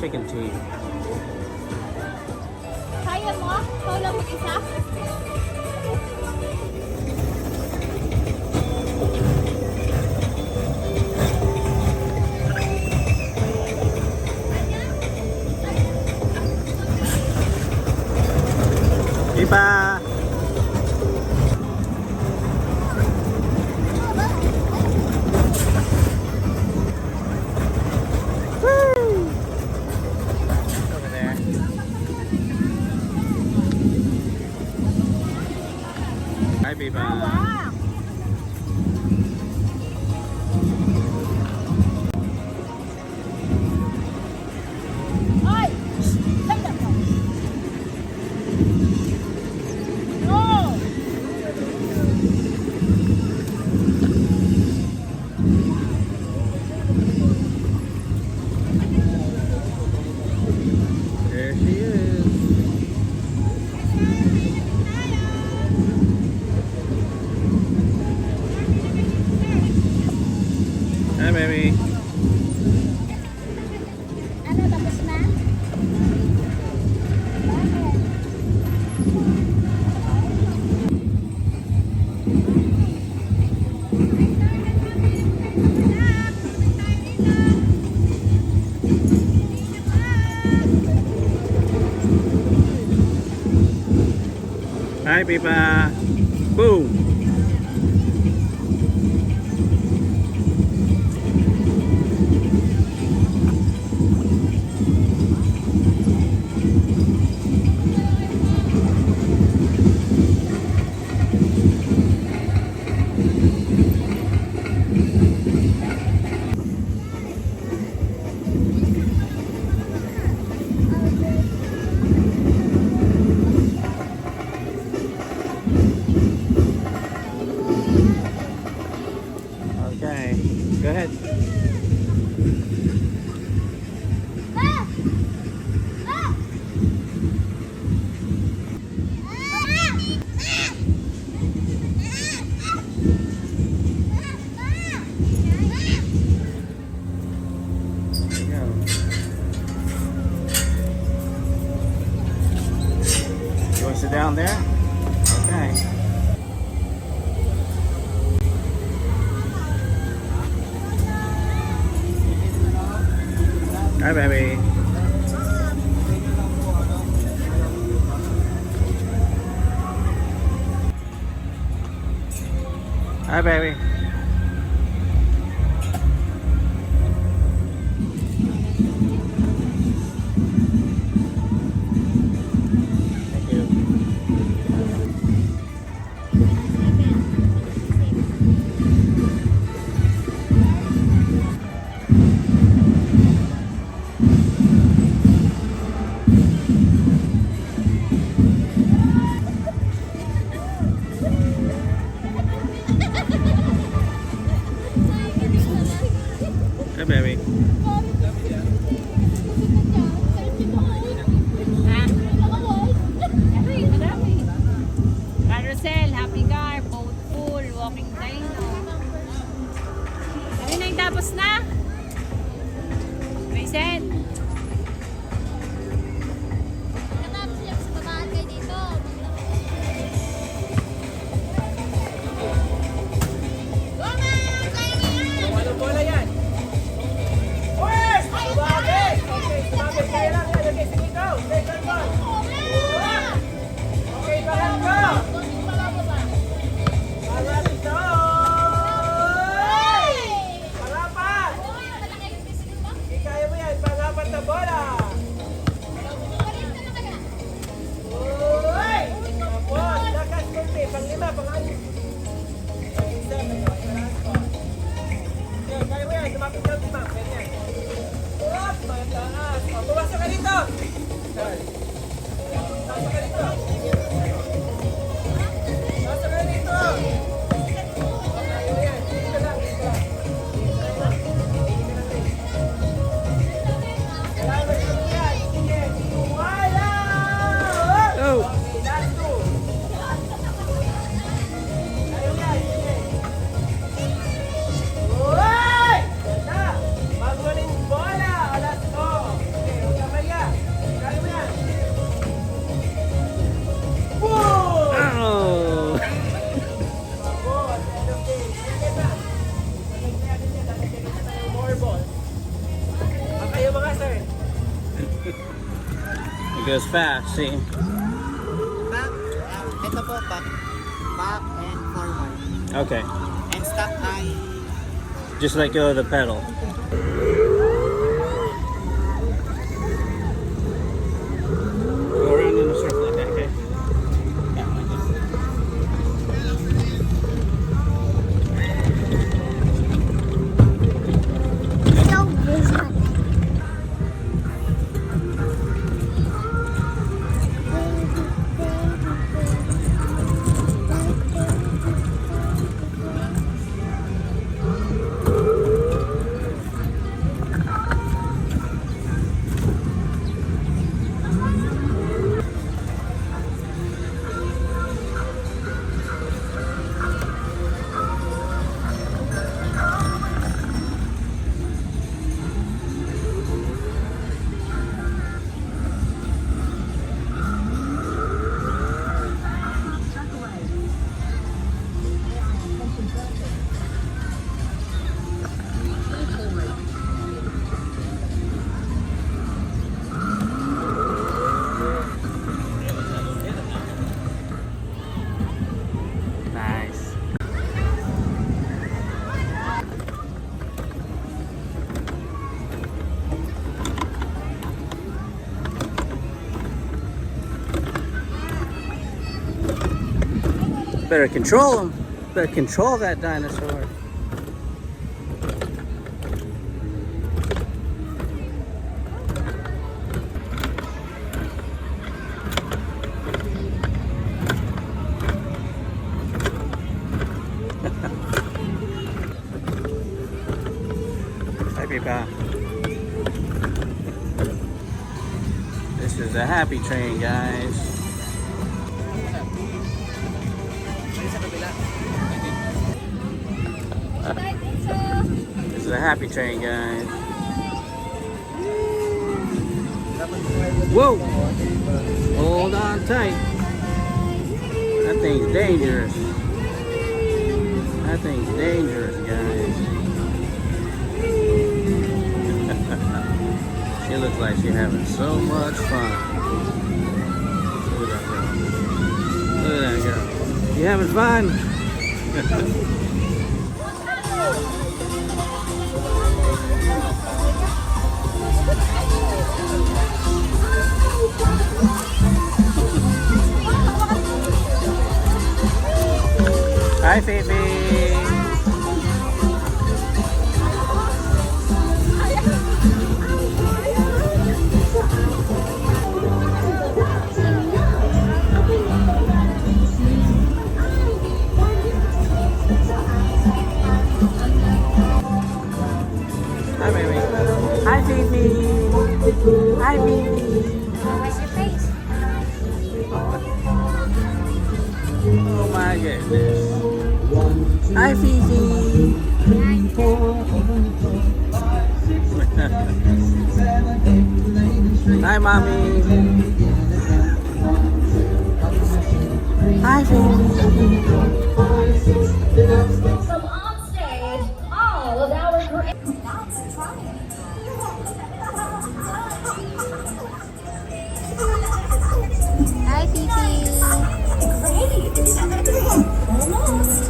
chicken tea. Kaya mo? Ikaw lang mag-isa? Iba! Over there. Hi, Biba. Ay! Tanda mo. No! There she is. Hi, baby. Ano, tapos na? Hi, Biba. Boom. Okay, go ahead. Ah! Ah! There you go. You want to sit down there? Okay. Hi, baby. Hi, baby. Thank you. Hi, baby. Carousel, happy car, boat pool, walking dino. Ayun na yung tapos na. Raisin. Natapos siya sa babaan kayo dito. Walang bola yan. Wes! Sumabit! Okay, sumabit kayo lang. Ilagay si Nico. Second ball. Okay, Baranggo. Malapit na. Pangapat. Hindi kaya mo yan. Pangapat na bola. Uy! Tapos, lakas kunti. Panglima, pangalit. Isa, okay, kaya mo yan. Lumapit ka, lima. Pwede yan. Up! Mataas. O, pumasok ka dito. Pumasok ka dito. Pumasok ka dito. Okay, yan. Dito lang, dito lang. Salamat sa mga. Sige. Wala! Oh! Okay, last two. Kaya mo yan. Sige. Uy! Ganda! Bago rin bola. Alas ko. Okay, okay. It goes fast, see? Back, ito po, back and forward. Okay. And stop ay Just let go of the pedal. Go around in a circle like that, okay? Yeah, like this. Nice. Better control him. Better control that dinosaur. Happy Pal. This is a happy train, guys. This is a happy train, guys. Whoa! Hold on tight. That thing's dangerous. That thing's dangerous, guys. She looks like she's having so much fun. Look at that girl. Look at that girl. You having fun? Hi, Fifi. Hi, baby. Hi, Fifi. Hi, Fifi. Where's your face? Oh my goodness. Hi, Fifi. Hi, Mommy. Hi, Fifi. So on stage, all of our great Hi, Fifi. almost.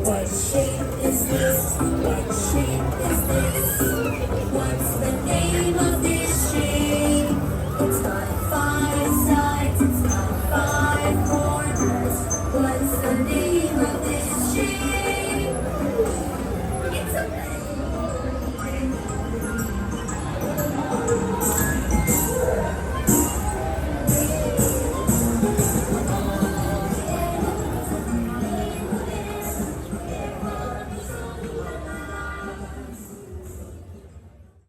What shape is this?